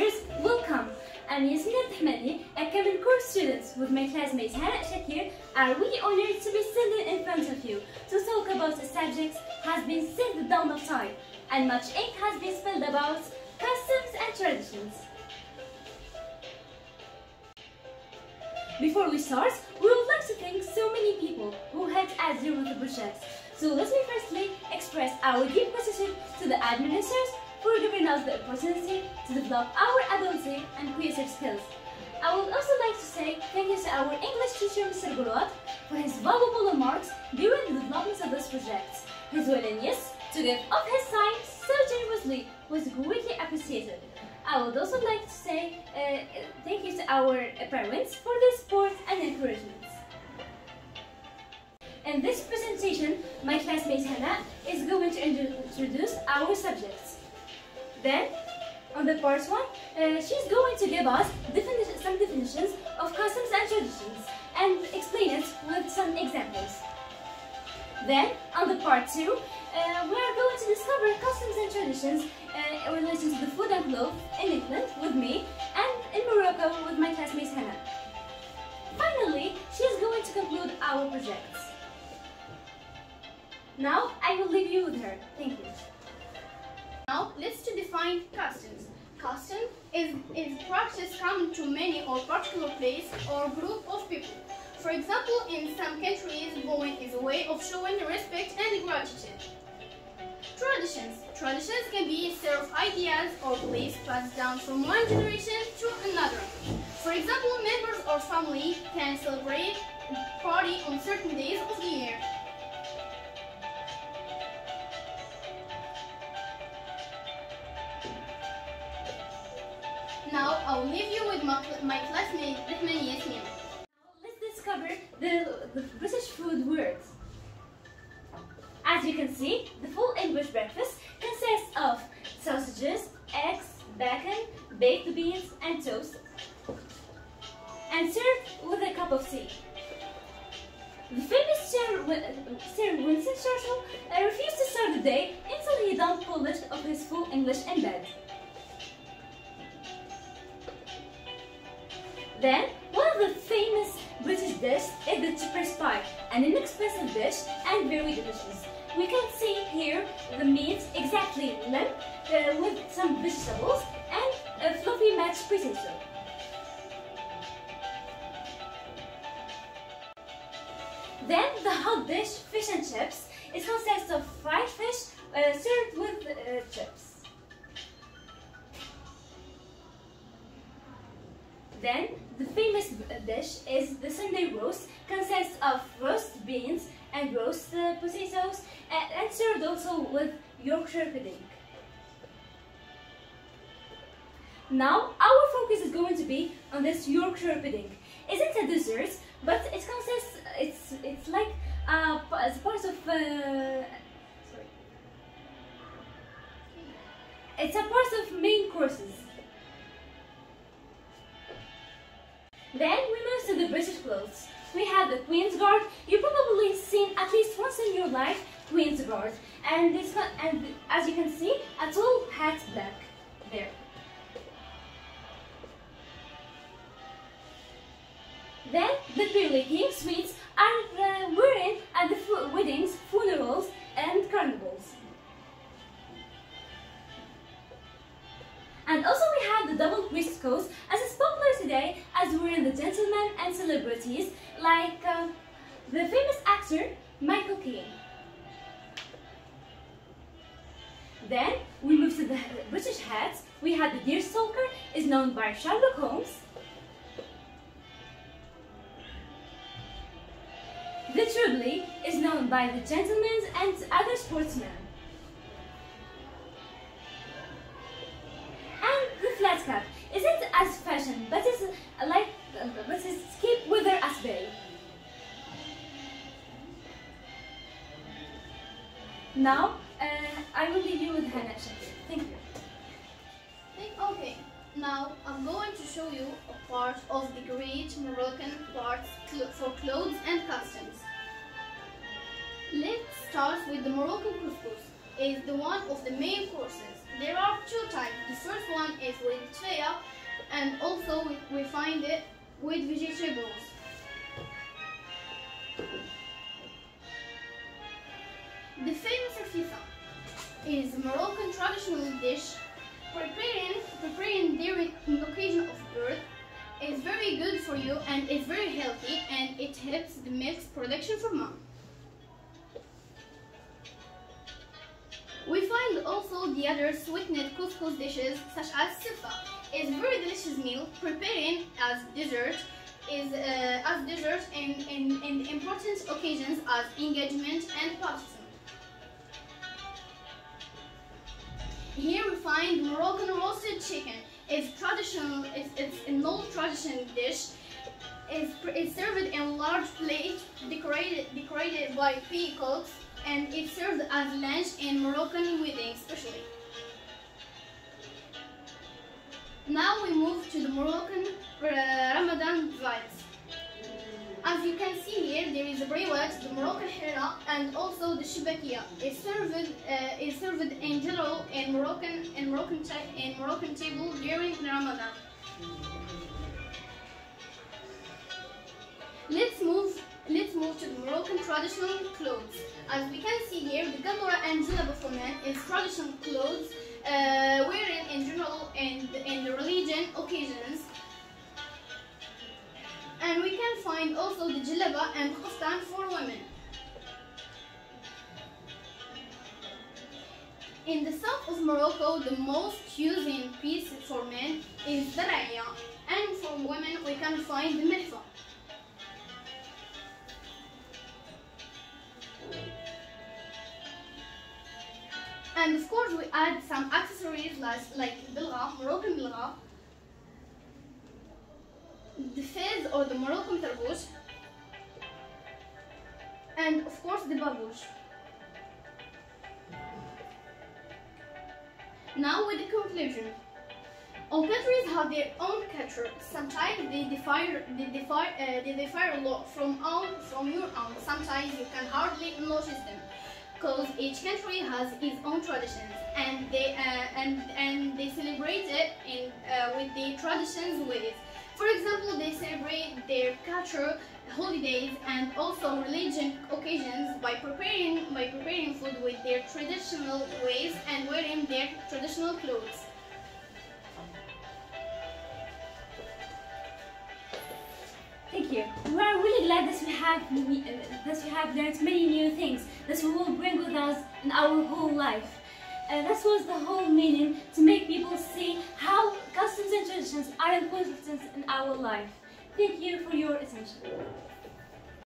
teachers, welcome! I'm Yasmin Al-Tahmadi, a Common Core student with my classmate Hana Shakir. Are really honored to be standing in front of you to talk about a subject has been since the dawn of time, and much ink has been spilled about customs and traditions. Before we start, we would like to thank so many people who helped us during the project. So let me firstly express our deep gratitude to the administrators for giving us the opportunity to develop our ability and creative skills. I would also like to say thank you to our English teacher Mr. Gulad for his valuable remarks during the development of this project. His willingness to give of his time so generously was greatly appreciated. I would also like to say thank you to our parents for their support and encouragement. In this presentation, my classmate Hana is going to introduce our subjects. Then, on the part 1, she's going to give us some definitions of customs and traditions and explain it with some examples. Then, on the part 2, we are going to discover customs and traditions related to the food and clothes in England with me and in Morocco with my classmate Hana. Finally, she is going to conclude our projects. Now, I will leave you with her. Thank you. Now, let's define customs. Custom is practice common to many or particular place or group of people. For example, in some countries, bowing is a way of showing respect and gratitude. Traditions. Traditions can be a set of ideas or beliefs passed down from one generation to another. For example, members or family can celebrate a party on certain days of the year. Now, I will leave you with my classmate Yasmin. Now, let's discover the British food words. As you can see, the full English breakfast consists of sausages, eggs, bacon, baked beans, and toast, and served with a cup of tea. The famous Sir Winston Churchill refused to start the day until he done polish of his full English in bed. Then, one of the famous British dishes is the shepherd's pie, an inexpensive dish and very delicious. We can see here the meat exactly limp with some vegetables and a fluffy mashed potato. Then the hot dish, fish and chips, it consists of fried fish served with chips. Then, the famous dish is the Sunday roast, consists of roast beans and roast potatoes, and served also with Yorkshire pudding. Now, our focus is going to be on this Yorkshire pudding. It's a dessert, but it consists, it's like as part of, it's a part of main courses. Then we move to the British clothes. We have the Queen's Guard. You've probably seen at least once in your life Queen's Guard, and as you can see, a tall hat black there. Then the Pearly King suites are wearing at the weddings, funerals, and carnivals. And also we have the double waistcoats, as is popular today as wearing the gentlemen and celebrities like the famous actor Michael Caine. Then we move to the British hats. We have the Deerstalker, is known by Sherlock Holmes. The Trubley is known by the gentlemen and other sportsmen. Flat cap isn't as fashion, but it's keep weather as bay. Now, I will leave you with Hana Shakir. Thank you. Okay, now I'm going to show you a part of the great Moroccan parts for clothes and customs. Let's start with the Moroccan couscous. It's the one of the main courses. There are two types. The first one is with soya, and also we find it with vegetables. The famous rafisa is a Moroccan traditional dish preparing during the occasion of birth. It's very good for you and it's very healthy, and it helps the milk production for mom. We find also the other sweetened couscous dishes such as sifa. It's a very delicious meal preparing as dessert in important occasions as engagement and baptism. Here we find Moroccan roasted chicken. It's traditional. It's an old traditional dish. It's served in a large plate decorated by peacocks, and it's served as lunch in Moroccan weddings, especially. Now we move to the Moroccan Ramadan vibes. As you can see here, there is a briwat, the Moroccan hira, and also the shibakia. It's served in general in Moroccan table during Ramadan. Let's move to the Moroccan traditional clothes. As we can see here, the gamora and jalaba for men is traditional clothes wearing in general in the religion occasions. And we can find also the jalaba and khuftan for women. In the south of Morocco, the most used piece for men is the raya, and for women we can find the milfa. And of course we add some accessories like bilgha, Moroccan bilgha, the fez or the Moroccan tarbouch, and of course the babouche. Now with the conclusion. All countries have their own culture. Sometimes they differ a lot from your own. Sometimes you can hardly notice them, because each country has its own traditions, and they celebrate it with the traditions ways. For example, they celebrate their culture, holidays, and also religion occasions by preparing food with their traditional ways and wearing their traditional clothes. Thank you. We are really glad that we have learned many new things that we will bring with us in our whole life. This was the whole meaning, to make people see how customs and traditions are important in our life. Thank you for your attention.